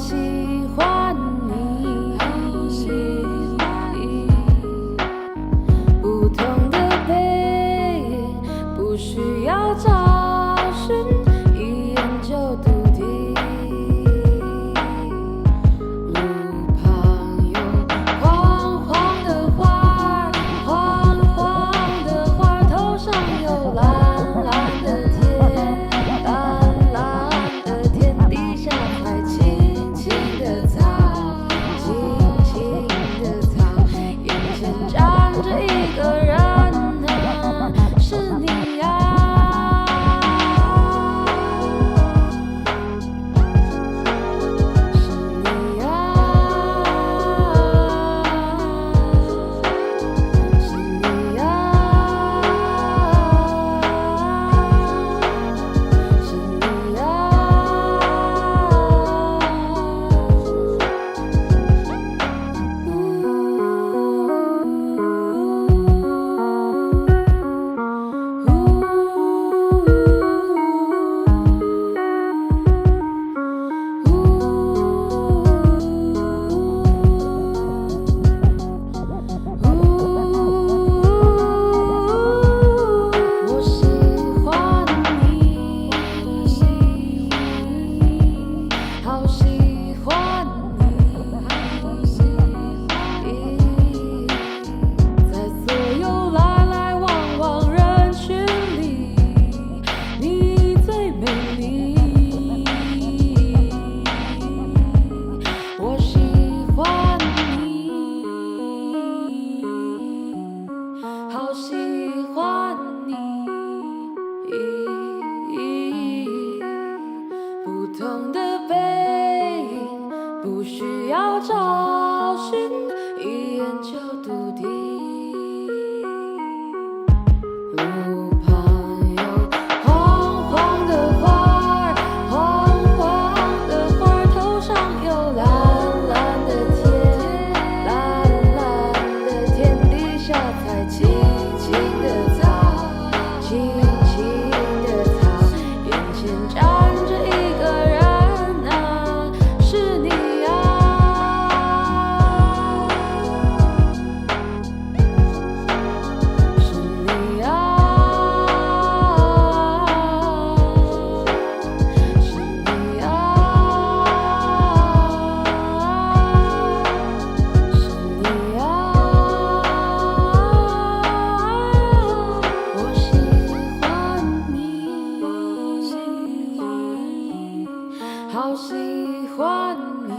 喜欢你，不同的背影，不需要找寻，一眼就笃定。路旁有黄黄的花，黄黄的花，头上有蓝蓝的天，蓝蓝的天，底下才青青的草，青青的草，眼前站着一个人啊，是你呀。好喜欢你，不同的背影，不需要找寻，一眼就笃定。路旁有黄黄的花，黄黄的花，头上有蓝蓝的天，蓝蓝的天，底下才青青的草，青青的草，眼前站着一个人啊，是你呀。是你呀。是你呀。是你呀。我喜欢你，好喜欢你。